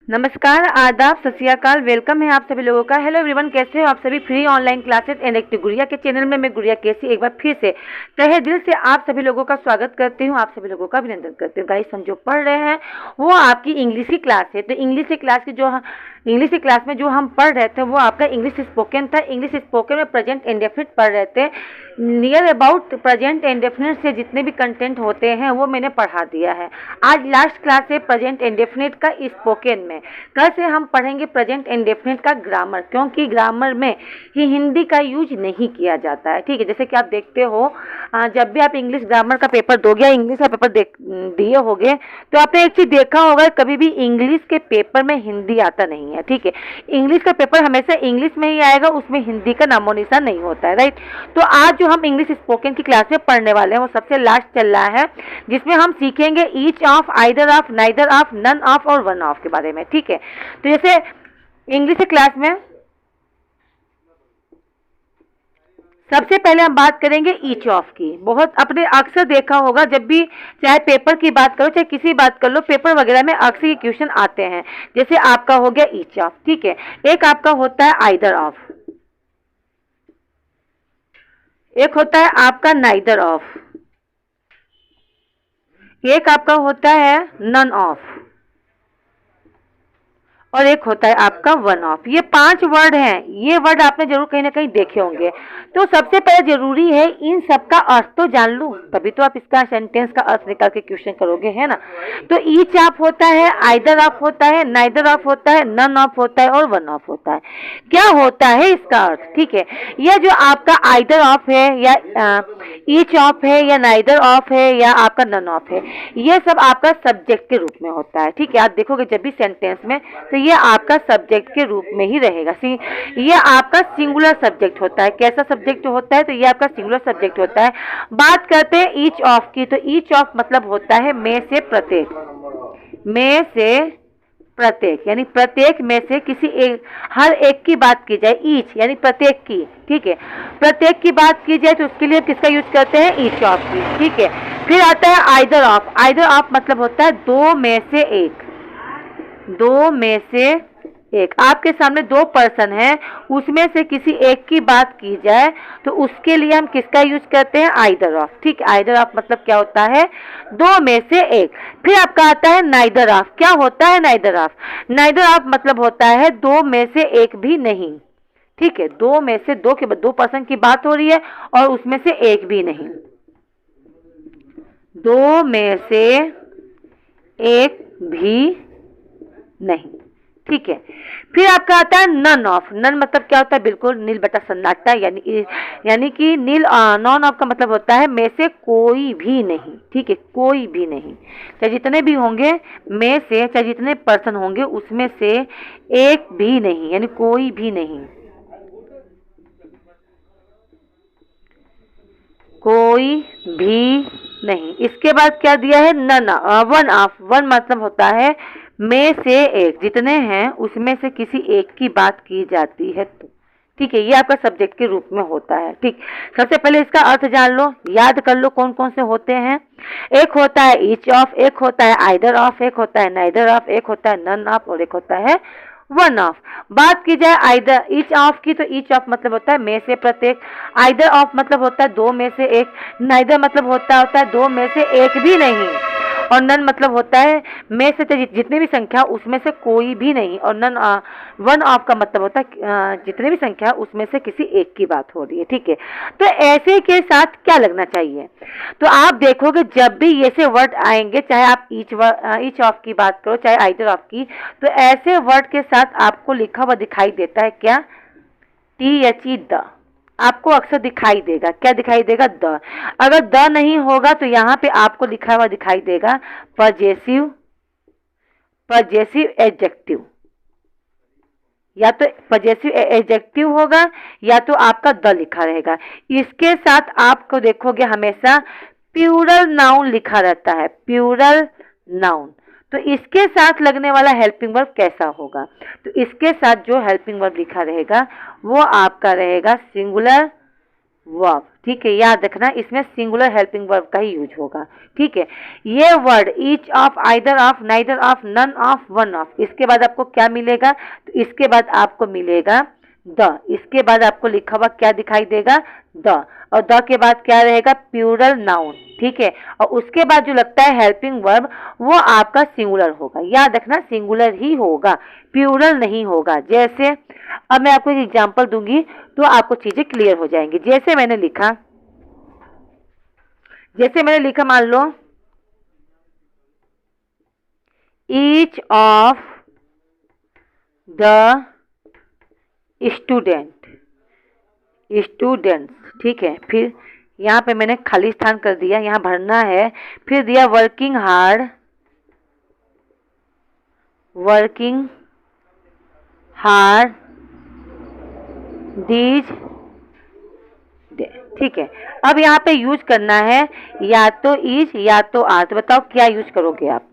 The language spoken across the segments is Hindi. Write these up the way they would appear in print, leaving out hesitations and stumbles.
नमस्कार, आदाब, सत श्री अकाल। वेलकम है आप सभी लोगों का। हेलो एवरीवन, कैसे हो आप सभी। Free online classes and active गुड़िया के चैनल में मैं गुड़िया केसी एक बार फिर से तहे दिल से आप सभी लोगों का स्वागत करती हूँ, आप सभी लोगों का अभिनंदन करती हूँ। गाइस, हम जो पढ़ रहे हैं वो आपकी इंग्लिश की क्लास है। तो इंग्लिश की क्लास में जो हम पढ़ रहे थे वो आपका इंग्लिश स्पोकन था। इंग्लिश स्पोकन में प्रेजेंट इंडेफिनिट पढ़ रहे थे। नियर अबाउट प्रेजेंट इंडेफिनिट से जितने भी कंटेंट होते हैं वो मैंने पढ़ा दिया है। आज लास्ट क्लास है प्रेजेंट इंडेफिनिट का स्पोकन में। कल से हम पढ़ेंगे प्रेजेंट इंडेफिनिट का ग्रामर, क्योंकि ग्रामर में ही हिंदी का यूज नहीं किया जाता है। ठीक है, जैसे कि आप देखते हो जब भी आप इंग्लिश ग्रामर का पेपर दोगे या इंग्लिश का पेपर दिए होगे तो आपने एक चीज देखा होगा, कभी भी इंग्लिश के पेपर में हिंदी आता नहीं है। ठीक है, इंग्लिश का पेपर हमेशा इंग्लिश में ही आएगा, उसमें हिंदी का नामो निशान नहीं होता है। राइट, तो आज जो हम इंग्लिश स्पोकन की क्लास में पढ़ने वाले हैं वो सबसे लास्ट चल रहा है, जिसमें हम सीखेंगे each of, either of, neither of, none of और वन ऑफ के बारे में। ठीक है, तो जैसे इंग्लिश की क्लास में सबसे पहले हम बात करेंगे ईच ऑफ की। बहुत अपने अक्सर देखा होगा, जब भी चाहे पेपर की बात करो चाहे किसी बात कर लो, पेपर वगैरह में अक्सर ये क्वेश्चन आते हैं। जैसे आपका हो गया ईच ऑफ, ठीक है। एक आपका होता है आइदर ऑफ, एक होता है आपका नाइदर ऑफ, एक आपका होता है नन ऑफ और एक होता है आपका वन ऑफ। ये 5 वर्ड हैं। ये वर्ड आपने जरूर कहीं ना कहीं देखे होंगे। तो सबसे पहले जरूरी है इन सब का अर्थ तो जान लो, तभी तो आप इसका सेंटेंस का अर्थ निकाल के क्वेश्चन करोगे, है ना। तो ईच ऑफ होता है, आइदर ऑफ होता है, नाइदर ऑफ होता है, नन ऑफ होता है और वन ऑफ होता है। क्या होता है इसका अर्थ, ठीक है। यह जो आपका आइदर ऑफ है या ईच ऑफ है या नाइदर ऑफ है या आपका नन ऑफ है, ये सब आपका सब्जेक्ट के रूप में होता है। ठीक है, आप देखोगे जब भी सेंटेंस में तो ये आपका सब्जेक्ट के रूप में ही रहेगा। ये आपका सिंगुलर सब्जेक्ट होता है। कैसा सब्जेक्ट होता है, तो ये आपका सिंगुलर सब्जेक्ट होता है। बात करते हैं ईच ऑफ की, तो ईच ऑफ मतलब होता है में से प्रत्येक, में से प्रत्येक, यानी प्रत्येक में से किसी एक, हर एक की बात की जाए, ईच यानी प्रत्येक की। ठीक है, प्रत्येक की बात की जाए तो उसके लिए किसका यूज करते हैं, ईच ऑफ की। ठीक है, फिर आता है आइदर ऑफ। आइदर ऑफ मतलब होता है दो में से एक, दो में से एक। आपके सामने 2 पर्सन है, उसमें से किसी एक की बात की जाए तो उसके लिए हम किसका यूज करते हैं, आइदर ऑफ। ठीक है, आइदर ऑफ मतलब क्या होता है, 2 में से एक। फिर आपका आता है नाइदर ऑफ। क्या होता है नाइदर ऑफ, नाइदर ऑफ मतलब होता है 2 में से एक भी नहीं। ठीक है, 2 में से 2 पर्सन की बात हो रही है और उसमें से एक भी नहीं, 2 में से एक भी नहीं। ठीक है, फिर आपका आता है नन ऑफ। नन मतलब क्या होता है, बिल्कुल नील बटा सन्नाटा, यानी कि नील। नॉन ऑफ का मतलब होता है में से कोई भी नहीं। ठीक है, कोई भी नहीं, चाहे जितने भी होंगे में से, चाहे जितने पर्सन होंगे उसमें से एक भी नहीं, यानी कोई भी नहीं, कोई भी नहीं। इसके बाद क्या दिया है, नन, वन ऑफ। वन मतलब होता है में से एक, जितने हैं उसमें से किसी एक की बात की जाती है तो। ठीक है, ये आपका सब्जेक्ट के रूप में होता है। ठीक, सबसे पहले इसका अर्थ जान लो, याद कर लो कौन कौन से होते हैं। एक होता है ईच ऑफ, एक होता है आइदर ऑफ, एक होता है नाइदर ऑफ, एक होता है नन ऑफ और एक होता है वन ऑफ। बात की जाए आइदर ईच ऑफ की, तो ईच ऑफ मतलब होता है में से प्रत्येक, आइदर ऑफ मतलब होता है 2 में से एक, नाइदर मतलब होता है 2 में से एक भी नहीं, और नन मतलब होता है में से जितनी भी संख्या उसमें से कोई भी नहीं, और नन वन ऑफ का मतलब होता है जितनी भी संख्या उसमें से किसी एक की बात हो रही है। ठीक है, तो ऐसे के साथ क्या लगना चाहिए, तो आप देखोगे जब भी ये से वर्ड आएंगे, चाहे आप ईच ऑफ की बात करो चाहे आइदर ऑफ की, तो ऐसे वर्ड के साथ आपको लिखा हुआ दिखाई देता है क्या, THE द, आपको अक्सर दिखाई देगा। क्या दिखाई देगा, द। अगर द नहीं होगा तो यहाँ पे आपको लिखा हुआ दिखाई देगा पजेसिव, पजेसिव एडजेक्टिव, या तो पजेसिव एडजेक्टिव होगा या तो आपका द लिखा रहेगा। इसके साथ आपको देखोगे हमेशा प्लूरल नाउन लिखा रहता है, प्लूरल नाउन। तो इसके साथ लगने वाला हेल्पिंग वर्ब कैसा होगा, तो इसके साथ जो हेल्पिंग वर्ब लिखा रहेगा वो आपका रहेगा सिंगुलर वर्ब, ठीक है, याद रखना इसमें सिंगुलर हेल्पिंग वर्ब का ही यूज होगा, ठीक है। ये word each of, either of, neither of, none of, one of, इसके बाद आपको क्या मिलेगा, तो इसके बाद आपको मिलेगा द, इसके बाद आपको लिखा हुआ क्या दिखाई देगा, द, और द के बाद क्या रहेगा, प्लूरल नाउन, ठीक है। और उसके बाद जो लगता है हेल्पिंग वर्ब वो आपका सिंगुलर होगा, याद रखना सिंगुलर ही होगा, प्लूरल नहीं होगा। जैसे अब मैं आपको एक एग्जांपल दूंगी तो आपको चीजें क्लियर हो जाएंगी। जैसे मैंने लिखा मान लो ईच ऑफ द स्टूडेंट्स, ठीक है, फिर यहाँ पे मैंने खाली स्थान कर दिया, यहाँ भरना है, फिर दिया वर्किंग हार्ड दीज, ठीक है। अब यहाँ पे यूज करना है या तो इज या तो आर, तो बताओ क्या यूज करोगे आप,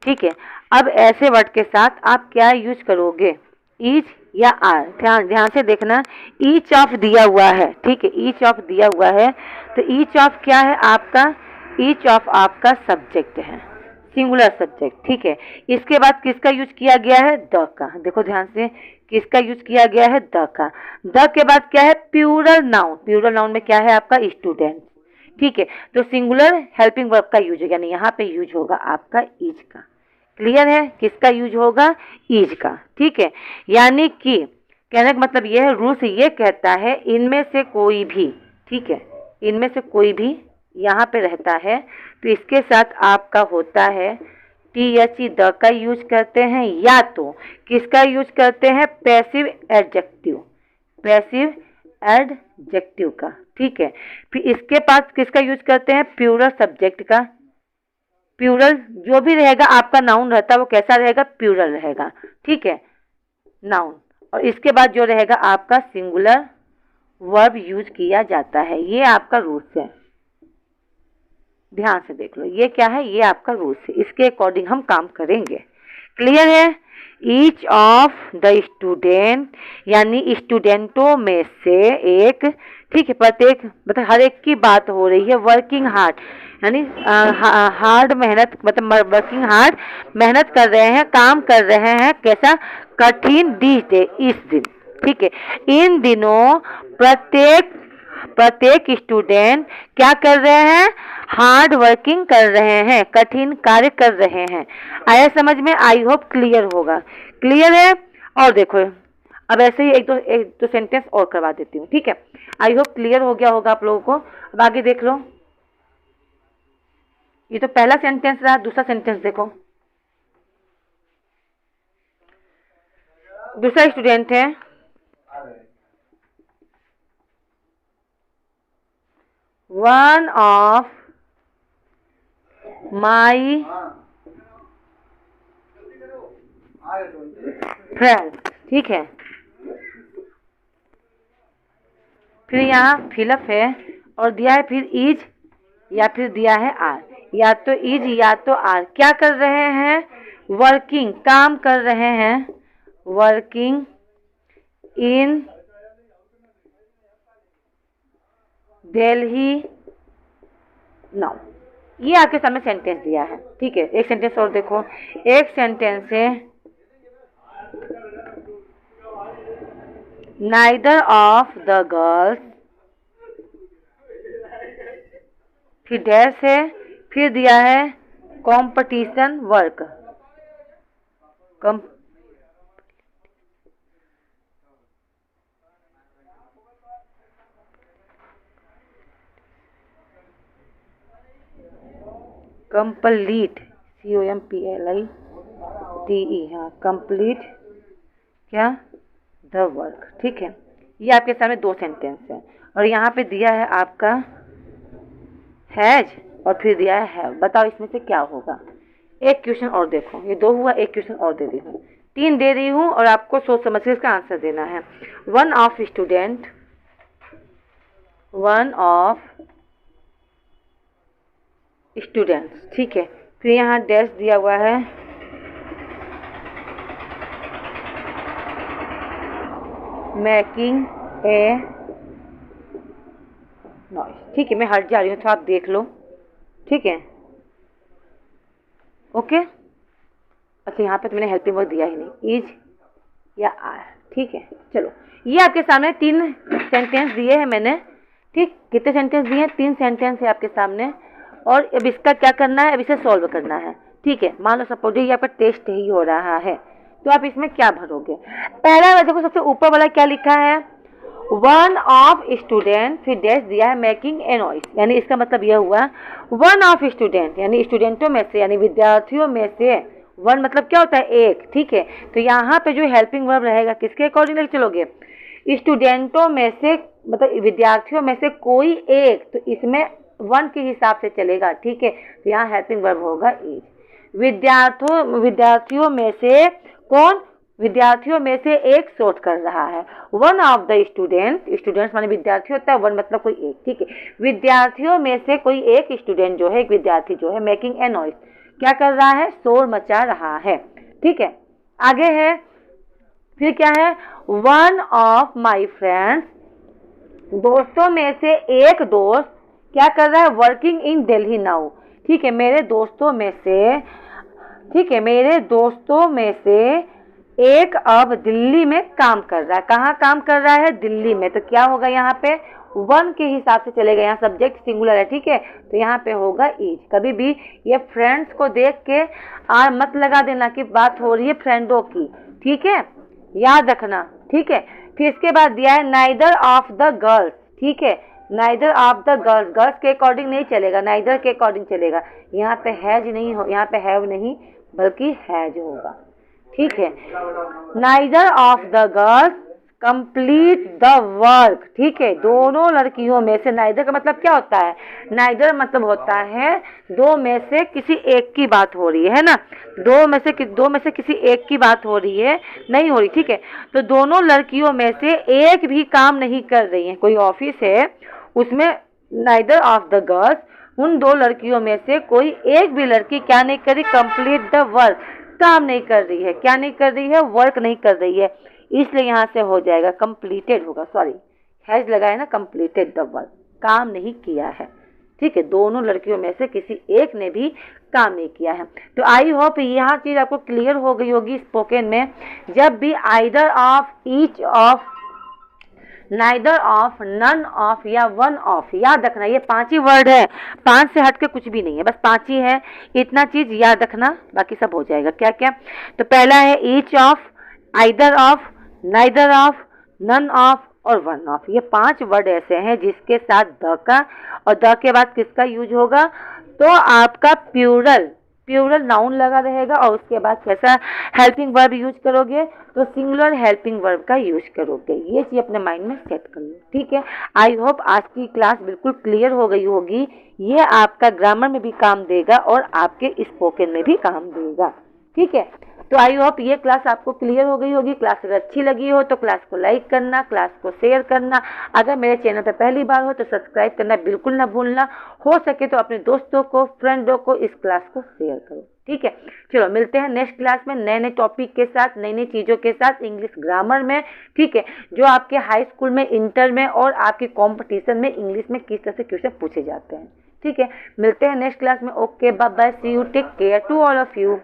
ठीक है। अब ऐसे वर्ड के साथ आप क्या यूज करोगे, इज या आर, ध्यान से देखना, ईच ऑफ दिया हुआ है, ठीक है, ईच ऑफ दिया हुआ है, तो ईच ऑफ क्या है आपका, ईच ऑफ आपका सब्जेक्ट है, सिंगुलर सब्जेक्ट, ठीक है। इसके बाद किसका यूज किया गया है, द का, देखो ध्यान से, किसका यूज किया गया है, द का। द के बाद क्या है, प्लूरल नाउन में क्या है आपका, स्टूडेंट, ठीक है। तो सिंगुलर हेल्पिंग वर्ब का यूज, यानी यहाँ पे यूज होगा आपका इज का, क्लियर है, किसका यूज होगा, इज का, ठीक है। यानी कि कहने का मतलब यह है, रूल्स ये कहता है इनमें से कोई भी, ठीक है, इनमें से कोई भी यहाँ पे रहता है तो इसके साथ आपका होता है टी द का यूज करते हैं, या तो किसका यूज करते हैं, पैसिव एडजेक्टिव का, ठीक है। फिर इसके पास किसका यूज करते हैं, प्लूरल सब्जेक्ट का, प्लूरल जो भी रहेगा आपका नाउन रहता है वो कैसा रहेगा, प्लूरल रहेगा, ठीक है, नाउन। और इसके बाद जो रहेगा आपका सिंगुलर वर्ब यूज किया जाता है, ये आपका रूल्स है, ध्यान से देख लो, ये क्या है, ये आपका रूल्स है, इसके अकॉर्डिंग हम काम करेंगे, क्लियर है। ईच ऑफ द स्टूडेंट, यानी स्टूडेंटों में से एक, ठीक है, प्रत्येक मतलब हर एक की बात हो रही है, वर्किंग हार्ड, यानी हार्ड मेहनत, मतलब वर्किंग हार्ड मेहनत कर रहे हैं, काम कर रहे हैं, कैसा, कठिन दीज डे, इस दिन, ठीक है। इन दिनों प्रत्येक स्टूडेंट क्या कर रहे हैं, हार्ड वर्किंग कर रहे हैं, कठिन कार्य कर रहे हैं। आया समझ में, आई होप क्लियर होगा, क्लियर है। और देखो अब ऐसे ही एक दो सेंटेंस और करवा देती हूँ, ठीक है, आई होप क्लियर हो गया होगा आप लोगों को। अब आगे देख लो, ये तो पहला सेंटेंस रहा, दूसरा सेंटेंस देखो, दूसरा स्टूडेंट है, वन ऑफ माई फ्रेंड, ठीक है। फिर यहाँ फिलअप है और दिया है फिर इज या फिर दिया है आर, या तो इज या तो आर, क्या कर रहे हैं, वर्किंग, काम कर रहे हैं, वर्किंग इन दिल्ली नाउ, ये आपके सामने सेंटेंस दिया है, ठीक है। एक सेंटेंस और देखो, एक सेंटेंस है नाइदर ऑफ द गर्ल्स, फिर डैश है, फिर दिया है कंपटीशन वर्क, कंप्लीट, COMPLITE, हाँ, कंप्लीट क्या, द वर्क, ठीक है। ये आपके सामने दो सेंटेंस है और यहाँ पे दिया है आपका हैज और फिर दिया है हैव, बताओ इसमें से क्या होगा। एक क्वेश्चन और देखो, ये दो हुआ, एक क्वेश्चन और दे रही हूँ, तीन दे रही हूँ और आपको सोच समझ के इसका आंसर देना है। वन ऑफ स्टूडेंट्स, ठीक है। फिर यहाँ डैश दिया हुआ है, मेकिंग ए नॉइस। ठीक है, मैं हट जा रही हूँ तो आप देख लो। ठीक है, ओके। अच्छा, यहाँ पे तो मैंने हेल्पिंग वर्ब दिया ही नहीं, इज या आर। ठीक है, चलो ये आपके सामने 3 सेंटेंस दिए हैं मैंने। ठीक, कितने सेंटेंस दिए हैं? 3 सेंटेंस है आपके सामने। और अब इसका क्या करना है? अब इसे सॉल्व करना है। ठीक है, मान लो सपोज ये आपका टेस्ट ही हो रहा है, तो आप इसमें क्या भरोगे? पहला देखो, सबसे ऊपर वाला क्या लिखा है? वन ऑफ स्टूडेंट, फिर डैश दिया है मेकिंग ए नॉइस, यानी इसका मतलब यह हुआ वन ऑफ स्टूडेंट यानी स्टूडेंटों में से, यानी विद्यार्थियों में से। वन मतलब क्या होता है? एक। ठीक है, तो यहाँ पे जो हेल्पिंग वर्ब रहेगा किसके अकॉर्डिंग लेके चलोगे? स्टूडेंटों में से, मतलब विद्यार्थियों में से कोई एक, तो इसमें वन के हिसाब से चलेगा। ठीक है, तो यहाँ हेल्पिंग वर्ब होगा इज। विद्यार्थियों में से कौन? विद्यार्थियों में से एक शॉर्ट कर रहा है। One of the student, students माने विद्यार्थी होता है, वन मतलब कोई एक। ठीक है, विद्यार्थियों में से कोई एक स्टूडेंट जो है, एक विद्यार्थी जो है, मेकिंग ए नॉइस, क्या कर रहा है? शोर मचा रहा है। ठीक है, आगे है, फिर क्या है? वन ऑफ माई फ्रेंड्स, दोस्तों में से एक दोस्त क्या कर रहा है? Working in Delhi now. ठीक है, मेरे दोस्तों में से, ठीक है, मेरे दोस्तों में से एक अब दिल्ली में काम कर रहा है। कहाँ काम कर रहा है? दिल्ली में। तो क्या होगा यहाँ पे? वन के हिसाब से चलेगा। यहाँ सब्जेक्ट सिंगुलर है। ठीक है, तो यहाँ पे होगा इज। कभी भी ये फ्रेंड्स को देख के आर मत लगा देना कि बात हो रही है फ्रेंडों की। ठीक है, याद रखना। ठीक है, फिर इसके बाद दिया है नाइदर ऑफ द गर्ल्स। ठीक है, neither of the girls, girls के अकॉर्डिंग नहीं चलेगा, नाइदर के अकॉर्डिंग चलेगा। यहाँ पे हैज नहीं हो, यहाँ पे हैव नहीं बल्कि हैज होगा। ठीक है, neither of the girls complete the work. ठीक है, दोनों लड़कियों में से, नाइदर का मतलब क्या होता है? नाइदर मतलब होता है दो में से किसी एक की बात हो रही है ना, दो में से किसी एक की बात हो रही है, नहीं हो रही। ठीक है, तो दोनों लड़कियों में से एक भी काम नहीं कर रही है। कोई ऑफिस है, उसमें नाइदर ऑफ द गर्ल्स, उन दो लड़कियों में से कोई एक भी लड़की क्या नहीं कर रही? कंप्लीट द वर्क, काम नहीं कर रही है। क्या नहीं कर रही है? वर्क नहीं कर रही है। इसलिए यहाँ से हो जाएगा कंप्लीटेड होगा, सॉरी हैज लगा है ना, कंप्लीटेड द वर्क, काम नहीं किया है। ठीक है, दोनों लड़कियों में से किसी एक ने भी काम नहीं किया है। तो आई होप यहाँ चीज आपको क्लियर हो गई होगी स्पोकन में। जब भी either of, each of, neither of, none of या वन ऑफ, याद रखना ये 5 ही वर्ड है, 5 से हट के कुछ भी नहीं है, बस 5 ही है। इतना चीज याद रखना, बाकी सब हो जाएगा। क्या क्या? तो पहला है each of, either of, neither of, none of और वन ऑफ। ये 5 वर्ड ऐसे हैं जिसके साथ द का, और द के बाद किसका यूज होगा? तो आपका प्यूरल नाउन लगा रहेगा, और उसके बाद कैसा हेल्पिंग वर्ब यूज करोगे? तो सिंगुलर हेल्पिंग वर्ब का यूज करोगे। ये चीज अपने माइंड में सेट कर लो। ठीक है, आई होप आज की क्लास बिल्कुल क्लियर हो गई होगी। ये आपका ग्रामर में भी काम देगा और आपके स्पोकन में भी काम देगा। ठीक है, तो आई होप ये क्लास आपको क्लियर हो गई होगी। क्लास अगर अच्छी लगी हो तो क्लास को लाइक करना, क्लास को शेयर करना। अगर मेरे चैनल पर पहली बार हो तो सब्सक्राइब करना बिल्कुल ना भूलना। हो सके तो अपने दोस्तों को, फ्रेंडों को इस क्लास को शेयर करो। ठीक है, चलो मिलते हैं नेक्स्ट क्लास में नए नए टॉपिक के साथ, नई नई चीज़ों के साथ, इंग्लिश ग्रामर में। ठीक है, जो आपके हाई स्कूल में, इंटर में और आपके कॉम्पिटिशन में इंग्लिश में किस तरह से क्वेश्चन पूछे जाते हैं। ठीक है, मिलते हैं नेक्स्ट क्लास में। Okay, bye bye, see you, take care to all of you.